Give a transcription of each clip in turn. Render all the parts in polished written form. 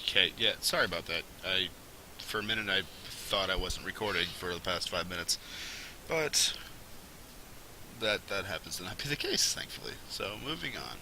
Okay, yeah, sorry about that. For a minute, I thought I wasn't recording for the past 5 minutes, but that happens to not be the case, thankfully. So, moving on.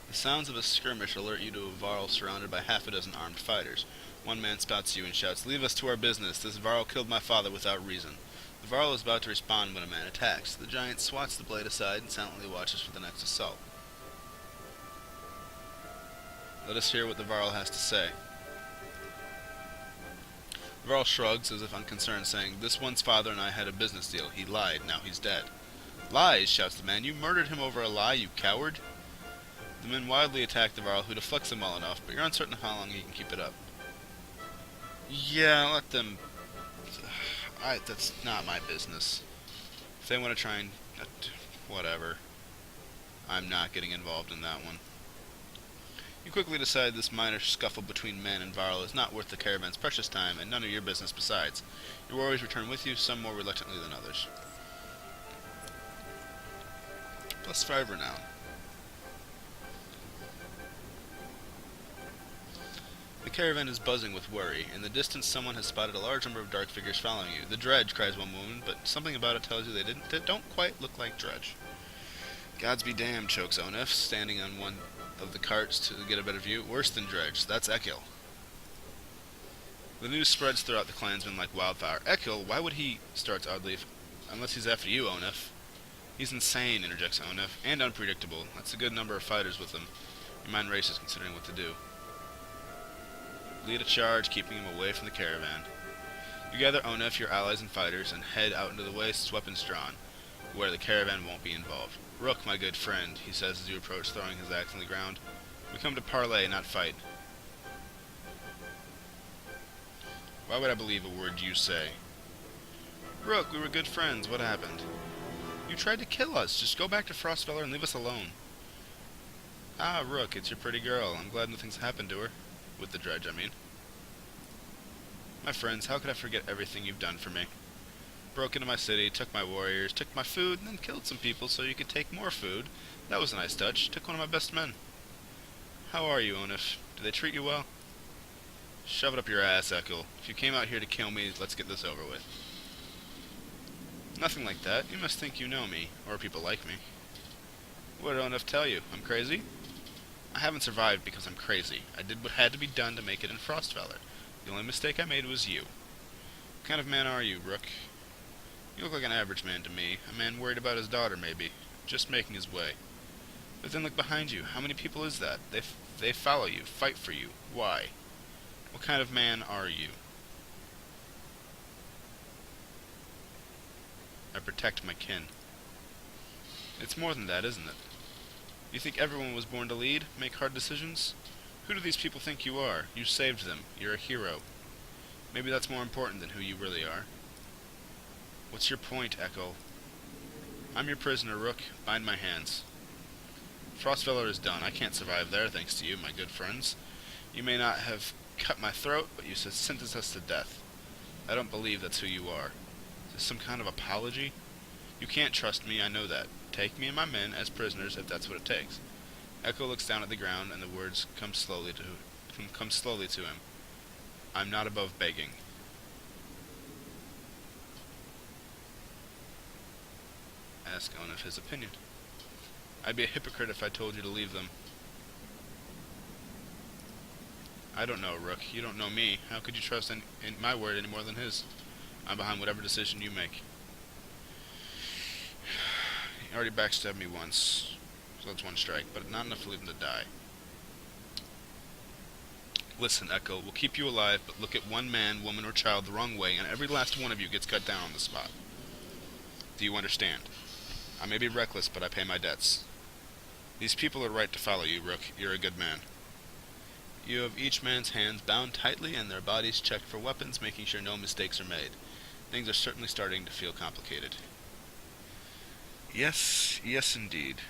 The sounds of a skirmish alert you to a varl surrounded by half a dozen armed fighters. One man spouts you and shouts, "Leave us to our business. This varl killed my father without reason." The varl is about to respond when a man attacks. The giant swats the blade aside and silently watches for the next assault. Let us hear what the varl has to say. Varl shrugs as if unconcerned, saying, "This one's father and I had a business deal. He lied. Now he's dead." "Lies!" shouts the man. "You murdered him over a lie, you coward!" The men wildly attack the Varl, who deflects them well enough, but you're uncertain of how long he can keep it up. Yeah, let them... that's not my business. If they want to try and... whatever. I'm not getting involved in that one. You quickly decide this minor scuffle between men and Varl is not worth the caravan's precious time, and none of your business besides. Your warriors return with you, some more reluctantly than others. +5 renown. The caravan is buzzing with worry. In the distance, someone has spotted a large number of dark figures following you. "The Dredge," cries one woman, but something about it tells you they don't quite look like Dredge. "Gods be damned," chokes Onef, standing on one of the carts to get a better view. "Worse than Dredge. That's Ekil." The news spreads throughout the clansmen like wildfire. "Ekil? Why would he?" starts Oddleaf. "Unless he's after you, Onef." "He's insane," interjects Onef, "and unpredictable. That's a good number of fighters with him." Your mind races, considering what to do. Lead a charge, keeping him away from the caravan. You gather Onef, your allies and fighters, and head out into the wastes, weapons drawn, where the caravan won't be involved. "Rook, my good friend," he says as you approach, throwing his axe on the ground. "We come to parley, not fight." "Why would I believe a word you say?" "Rook, we were good friends. What happened?" "You tried to kill us. Just go back to Frostfeller and leave us alone." "Ah, Rook, it's your pretty girl. I'm glad nothing's happened to her. With the Dredge, I mean." "My friends, how could I forget everything you've done for me? Broke into my city, took my warriors, took my food, and then killed some people so you could take more food. That was a nice touch. Took one of my best men. How are you, Onif? Do they treat you well?" "Shove it up your ass, Ekil. If you came out here to kill me, let's get this over with." "Nothing like that. You must think you know me, or people like me." "What did Onif tell you? I'm crazy?" "I haven't survived because I'm crazy. I did what had to be done to make it in Frostfeller. The only mistake I made was you." "What kind of man are you, Rook?" "You look like an average man to me. A man worried about his daughter, maybe. Just making his way." "But then look behind you. How many people is that? They follow you, fight for you. Why? What kind of man are you?" "I protect my kin." "It's more than that, isn't it? You think everyone was born to lead, make hard decisions? Who do these people think you are? You saved them. You're a hero. Maybe that's more important than who you really are." "What's your point, Ekil?" "I'm your prisoner, Rook. Bind my hands." "Frostfeller is done. I can't survive there, thanks to you, my good friends. You may not have cut my throat, but you sentenced us to death. I don't believe that's who you are. Is this some kind of apology? You can't trust me, I know that. Take me and my men as prisoners if that's what it takes." Ekil looks down at the ground, and the words come slowly to him. "I'm not above begging." Ask Onif his opinion. "I'd be a hypocrite if I told you to leave them." "I don't know, Rook. You don't know me. How could you trust in my word any more than his? I'm behind whatever decision you make." "He already backstabbed me once, so that's one strike, but not enough to leave him to die." "Listen, Ekil, we'll keep you alive, but look at one man, woman, or child the wrong way, and every last one of you gets cut down on the spot. Do you understand? I may be reckless, but I pay my debts. These people are right to follow you, Rook. You're a good man. You have each man's hands bound tightly and their bodies checked for weapons, making sure no mistakes are made. Things are certainly starting to feel complicated." "Yes, yes indeed."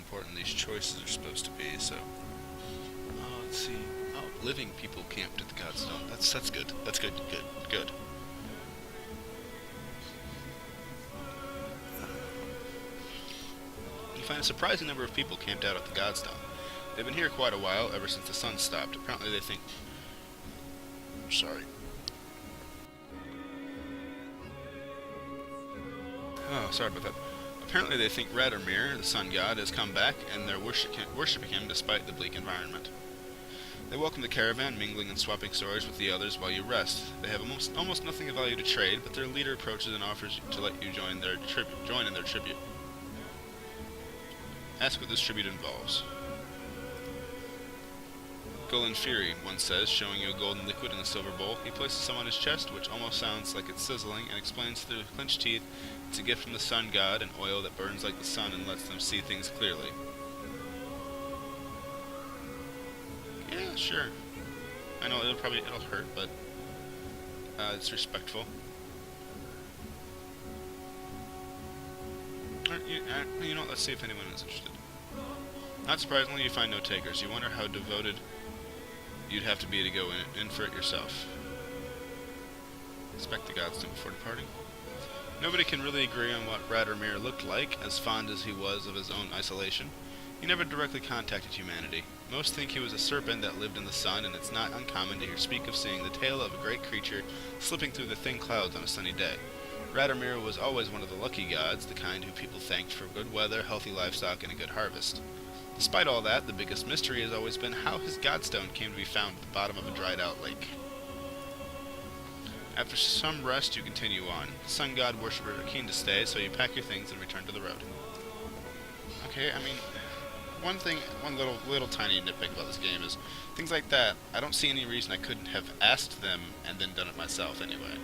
important these choices are supposed to be, so... let's see. Oh, living people camped at the Godstone. That's good. That's good. Good. You find a surprising number of people camped out at the Godstone. They've been here quite a while, ever since the sun stopped. Apparently they think... Sorry. Oh, sorry about that. Apparently they think Radomir, the sun god, has come back, and they're worshipping him despite the bleak environment. They welcome the caravan, mingling and swapping stories with the others while you rest. They have almost nothing of value to trade, but their leader approaches and offers to let you join in their tribute. Ask what this tribute involves. Golden Fury, one says, showing you a golden liquid in a silver bowl. He places some on his chest, which almost sounds like it's sizzling, and explains through clenched teeth it's a gift from the sun god, an oil that burns like the sun and lets them see things clearly. Yeah, sure. I know it'll hurt, but it's respectful. You know, let's see if anyone is interested. Not surprisingly, you find no takers. You wonder how devoted you'd have to be to go in for it yourself. Inspect the Godstone before departing. Nobody can really agree on what Radomir looked like, as fond as he was of his own isolation. He never directly contacted humanity. Most think he was a serpent that lived in the sun, and it's not uncommon to hear speak of seeing the tail of a great creature slipping through the thin clouds on a sunny day. Radomir was always one of the lucky gods, the kind who people thanked for good weather, healthy livestock, and a good harvest. Despite all that, the biggest mystery has always been how his Godstone came to be found at the bottom of a dried-out lake. After some rest, you continue on. The sun god worshippers are keen to stay, so you pack your things and return to the road. Okay, I mean, one little tiny nitpick about this game is things like that. I don't see any reason I couldn't have asked them and then done it myself anyway.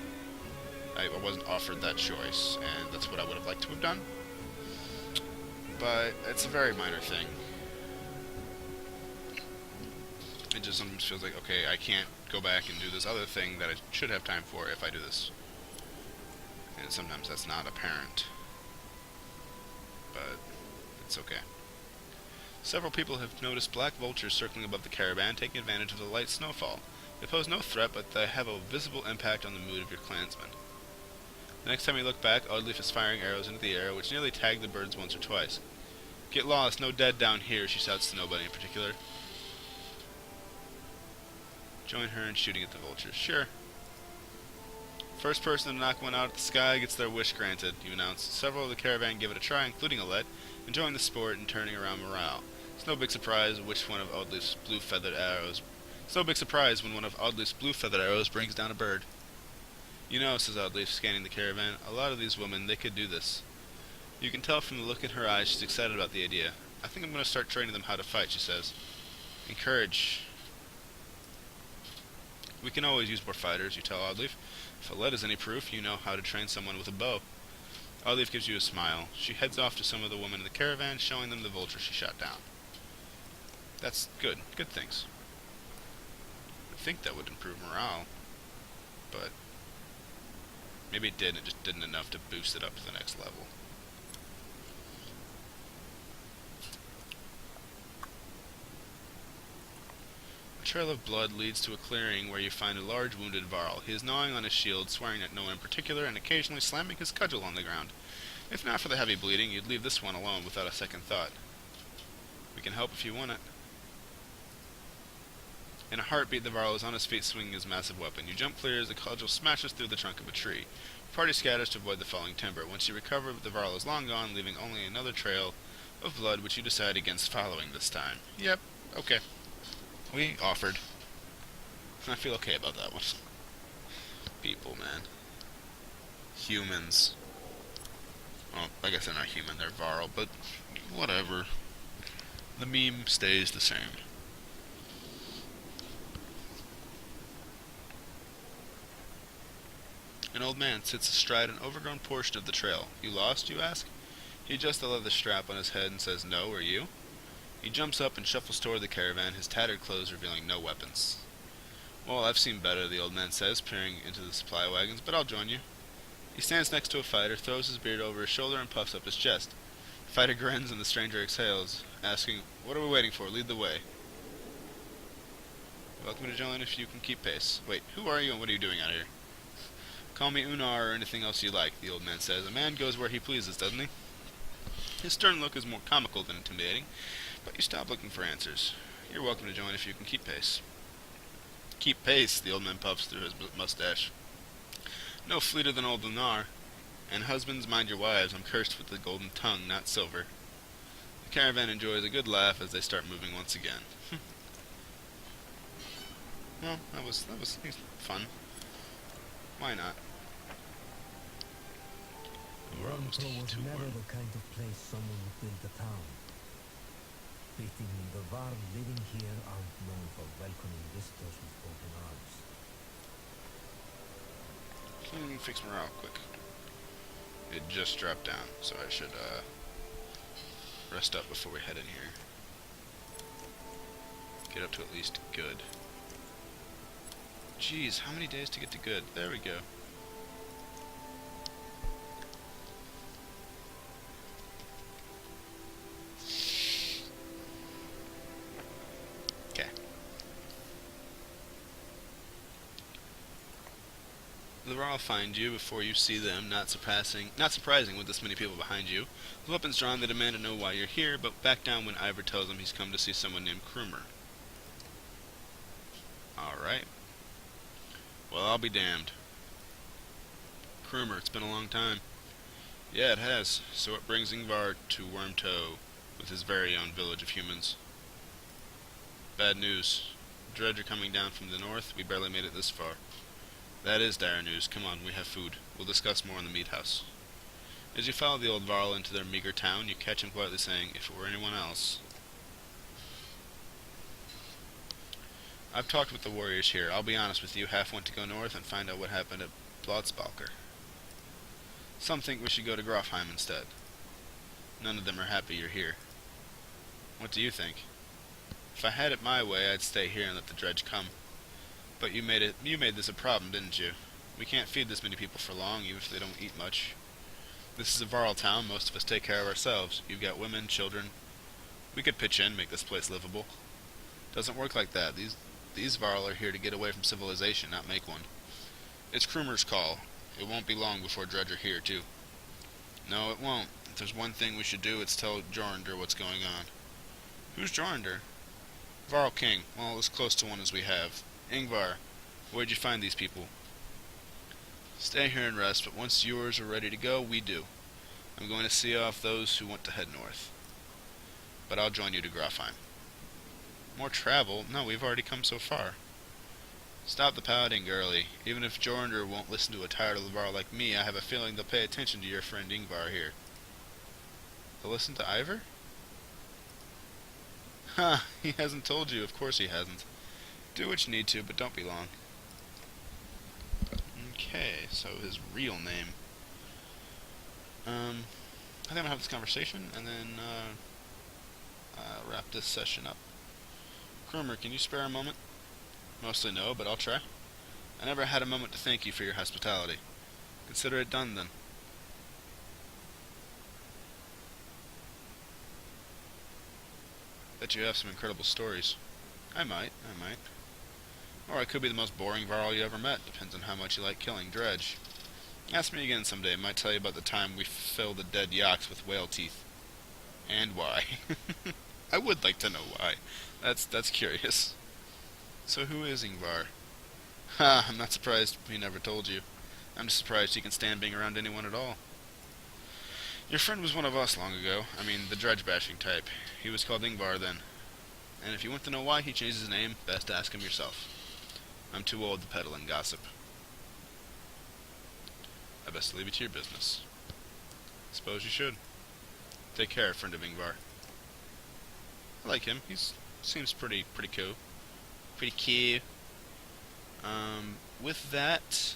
I wasn't offered that choice, and that's what I would have liked to have done. But it's a very minor thing. It just sometimes feels like, okay, I can't go back and do this other thing that I should have time for if I do this. And sometimes that's not apparent. But it's okay. Several people have noticed black vultures circling above the caravan, taking advantage of the light snowfall. They pose no threat, but they have a visible impact on the mood of your clansmen. The next time you look back, Oddleaf is firing arrows into the air, which nearly tag the birds once or twice. "Get lost, no dead down here," she shouts to nobody in particular. Join her in shooting at the vultures. Sure. First person to knock one out at the sky gets their wish granted, you announce. Several of the caravan give it a try, including Alette, enjoying the sport and turning around morale. It's no big surprise when one of Oddleaf's blue-feathered arrows brings down a bird. "You know," says Oddleaf, scanning the caravan, "a lot of these women, they could do this." You can tell from the look in her eyes she's excited about the idea. "I think I'm going to start training them how to fight," she says. "Encourage. We can always use more fighters," you tell Oddleaf. "If Alette is any proof, you know how to train someone with a bow." Oddleaf gives you a smile. She heads off to some of the women in the caravan, showing them the vulture she shot down. That's good. Good things. I think that would improve morale, but maybe it did, and it just didn't enough to boost it up to the next level. A trail of blood leads to a clearing where you find a large wounded Varl. He is gnawing on his shield, swearing at no one in particular, and occasionally slamming his cudgel on the ground. If not for the heavy bleeding, you'd leave this one alone without a second thought. We can help if you want it. In a heartbeat, the Varl is on his feet swinging his massive weapon. You jump clear as the cudgel smashes through the trunk of a tree. Your party scatters to avoid the falling timber. Once you recover, the Varl is long gone, leaving only another trail of blood which you decide against following this time. Yep, okay. We offered. I feel okay about that one. People, man. Humans. Well, I guess they're not human, they're Varl, but whatever. The meme stays the same. An old man sits astride an overgrown portion of the trail. "You lost, you ask?" He adjusts the leather strap on his head and says, "No, are you?" He jumps up and shuffles toward the caravan, his tattered clothes revealing no weapons. "Well, I've seen better," the old man says, peering into the supply wagons, "but I'll join you." He stands next to a fighter, throws his beard over his shoulder, and puffs up his chest. Fighter grins and the stranger exhales, asking, "What are we waiting for? Lead the way." Welcome to join if you can keep pace. Wait, who are you and what are you doing out here? Call me Unar or anything else you like, the old man says. A man goes where he pleases, doesn't he? His stern look is more comical than intimidating, but you stop looking for answers. You're welcome to join if you can keep pace. Keep pace, the old man puffs through his mustache. No fleeter than old Unar. And husbands, mind your wives, I'm cursed with the golden tongue, not silver. The caravan enjoys a good laugh as they start moving once again. Well, that was fun. Why not? Toronto was never the kind of place someone would build a town. Fittingly, the Varl living here aren't known for welcoming visitors with open arms. Can you fix morale quick? It just dropped down, so I should rest up before we head in here. Get up to at least good. Jeez, how many days to get to good? There we go. Okay. The Varl find you before you see them, not surprising with this many people behind you. With weapons drawn, they demand to know why you're here, but back down when Ivor tells them he's come to see someone named Cromer. Alright. Well, I'll be damned. Cromer, it's been a long time. Yeah, it has. So it brings Ingvar to Wormtoe with his very own village of humans. Bad news. Dredge are coming down from the north. We barely made it this far. That is dire news. Come on, we have food. We'll discuss more in the meat house. As you follow the old Varl into their meager town, you catch him quietly saying, "If it were anyone else." I've talked with the warriors here. I'll be honest with you, half went to go north and find out what happened at Blodsbalker. Some think we should go to Grofheim instead. None of them are happy you're here. What do you think? If I had it my way, I'd stay here and let the dredge come. But you made this a problem, didn't you? We can't feed this many people for long, even if they don't eat much. This is a Varl town. Most of us take care of ourselves. You've got women, children. We could pitch in, make this place livable. Doesn't work like that. These Varl are here to get away from civilization, not make one. It's Cromer's call. It won't be long before Dredge are here, too. No, it won't. If there's one thing we should do, it's tell Jorundr what's going on. Who's Jorundr? Varl King. Well, as close to one as we have. Ingvar, where'd you find these people? Stay here and rest, but once yours are ready to go, we do. I'm going to see off those who want to head north. But I'll join you to Grofheim. More travel? No, we've already come so far. Stop the pouting, girlie. Even if Jorundr won't listen to a tired little Varl like me, I have a feeling they'll pay attention to your friend Ingvar here. They'll listen to Ivor? Ha! He hasn't told you. Of course he hasn't. Do what you need to, but don't be long. Okay, so his real name. I think I'm gonna have this conversation and then wrap this session up. Cromer, can you spare a moment? Mostly no, but I'll try. I never had a moment to thank you for your hospitality. Consider it done, then. Bet you have some incredible stories. I might. Or I could be the most boring Varl you ever met. Depends on how much you like killing Dredge. Ask me again someday. Might tell you about the time we filled the dead yaks with whale teeth. And why. I would like to know why. That's curious. So who is Ingvar? Ha, I'm not surprised he never told you. I'm just surprised he can stand being around anyone at all. Your friend was one of us long ago. I mean, the dredge-bashing type. He was called Ingvar then. And if you want to know why he changed his name, best ask him yourself. I'm too old to peddle and gossip. I best leave it to your business. Suppose you should. Take care, friend of Ingvar. I like him. He seems pretty cool. Pretty cute. With that,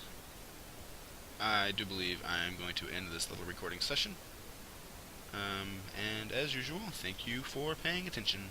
I do believe I am going to end this little recording session. And as usual, thank you for paying attention.